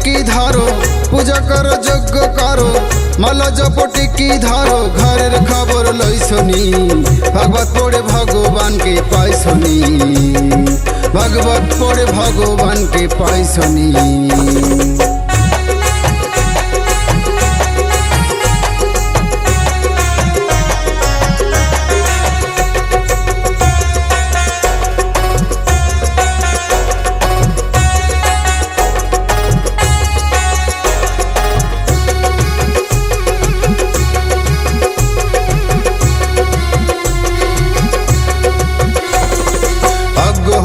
টিকি ধরো পূজা করো যজ্ঞ করো মালা জপ টিকি ধরো ঘরের খবর লইছনি ভাগবত পড়ে ভগবানকে পাইছনি ভাগবত পড়ে ভগবানকে পাইছনি।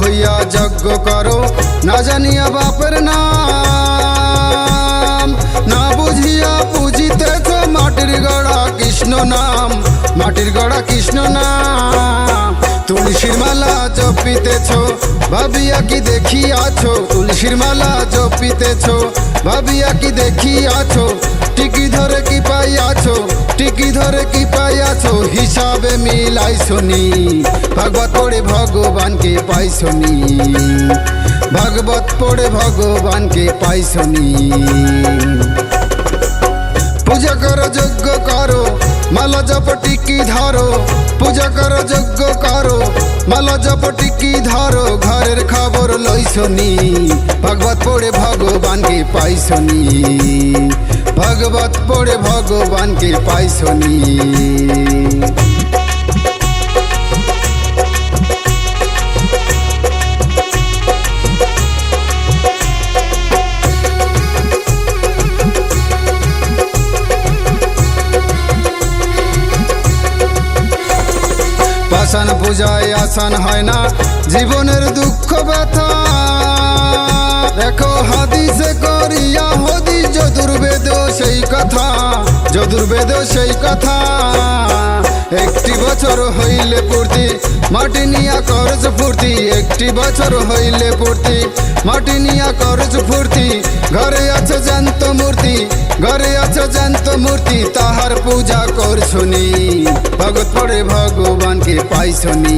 হইয়া যজ্ঞ করো না জানিয়া বাপের নাম না বুঝিয়া পুজিতেছ মাটির গড়া কৃষ্ণ নাম মাটির গড়া কৃষ্ণ নাম। তুলসীর মালা জপিতেছ ভাবিয়া কি দেখিয়াছ তুলসীর মালা জপিতেছ ভাবিয়া কি দেখিয়াছ টিকি ধরে কি পাইয়াছ টিকি ধরে কি পাইয়াছ হিসাবে মিলাইছনি ভাগবত পড়ে ভগবানকে পাইছনি ভাগবত পড়ে ভগবানকে পাইছনি। পূজা করো যজ্ঞ করো মালা জপ টিকি ধরো পূজা করো যজ্ঞ করো মালা জপ টিকি ধরো ঘরের খবর লইছনি ভাগবত পড়ে ভগবানকে পাইছনি ভাগবত পড়ে ভগবানকে পাইছনি। পাষাণ পূজায় আসান হয় না জীবনের দুঃখ ব্যথা দেখো হাদিসে করিয়া হদিস যদুর্বেদ সেই কথা যদুর্বেদ সেই কথা। একটি বছর হইলে পূর্তি মাটি নিয়া করজ ফুর্তি একটি বছর হইলে পূর্তি মাটি নিয়া করজ ফুর্তি ঘরে আছে জ্যান্ত মূর্তি ঘরে আছে জ্যান্ত মূর্তি তাহার পূজা করছনি ভগবত পড়ে ভগবানকে পাইছনি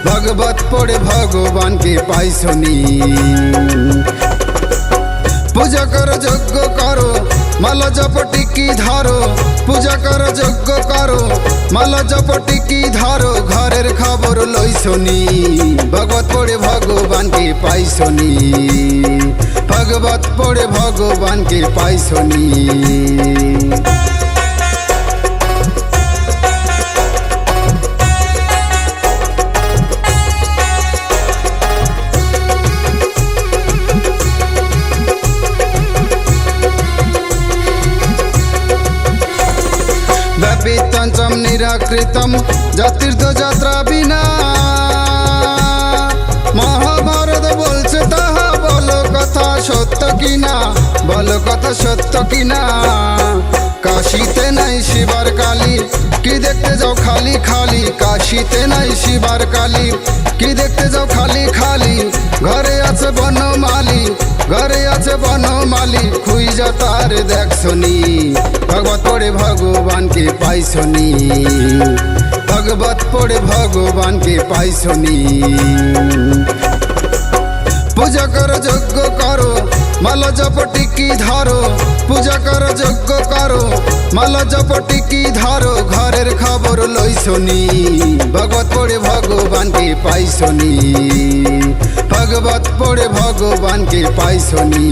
ভাগবত পড়ে ভগবানকে পাইছনি। পূজা করো যজ্ঞ করো মালা জপ টিকি ধরো পূজা করো যজ্ঞ করো মালা জপ টিকি ধরো ঘরের খবর লইছনি ভাগবত পড়ে ভগবানকে পাইছনি ভাগবত পড়ে ভগবানকে পাইছনি। ব্যাপিতঞ্চম নিরাকৃতম জাতীর্থ যাত্রা বিনা মহাভারত বলছে তাহা বলো কথা সত্য কিনা বলো কথা সত্য কিনা। কাশীতে নাই শিবার কালী কি দেখতে যাও খালি খালি কাশীতে নাই শিবার কালী কি দেখতে যাও খালি খালি ঘরে আছে বনমালী ঘরে আছে বনমালী খুইজা তার দেখছনি ভাগবত পড়ে ভগবানকে পাইছনি ভাগবত পড়ে ভগবানকে পাইছনি। পূজা করো যজ্ঞ করো মালা জপ টিকি ধরো পূজা করো যজ্ঞ করো মালা জপ টিকি ধরো ঘরের খবর লইছনি ভাগবত পড়ে ভগবানকে পাইছনি ভাগবত পড়ে ভগবানকে পাইছনি।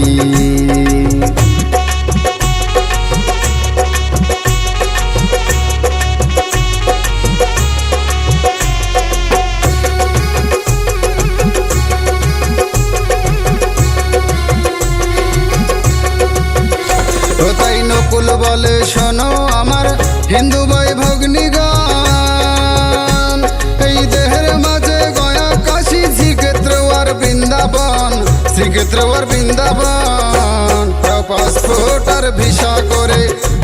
নকুল বলে শোনো আমার হিন্দু ভাই ভগ্নিগণ এই দেহের মাঝে গয়া কাশী শ্রীক্ষেত্র আর বৃন্দাবন শ্রীক্ষেত্র আর বৃন্দাবন। পাসপোর্ট আর ভিসা করে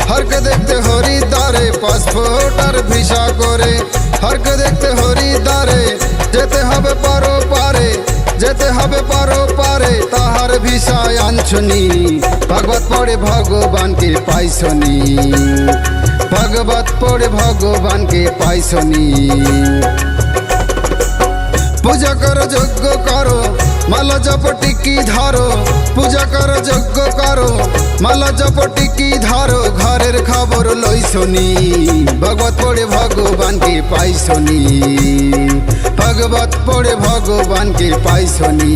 হরকে দেখতে হরিদ্বারে পাসপোর্ট আর ভিসা করে হরকে দেখতে হরিদ্বারে যেতে হবে পারো পারে যেতে হবে পারো পারে তাহার ভিসায় আনছনি ভাগবত পড়ে ভগবানকে পাইছনি ভাগবত পড়ে ভগবানকে পাইছনি। পূজা করো যজ্ঞ করো মাল জপ টিকি ধরো, পূজা করো যজ্ঞ করো, মাল জপ টিকি ধরো, ঘরের খবর লইছনি, ভগবত পড়ে ভগবানকে পাইছনি, ভগবত পড়ে ভগবানকে পাইছনি।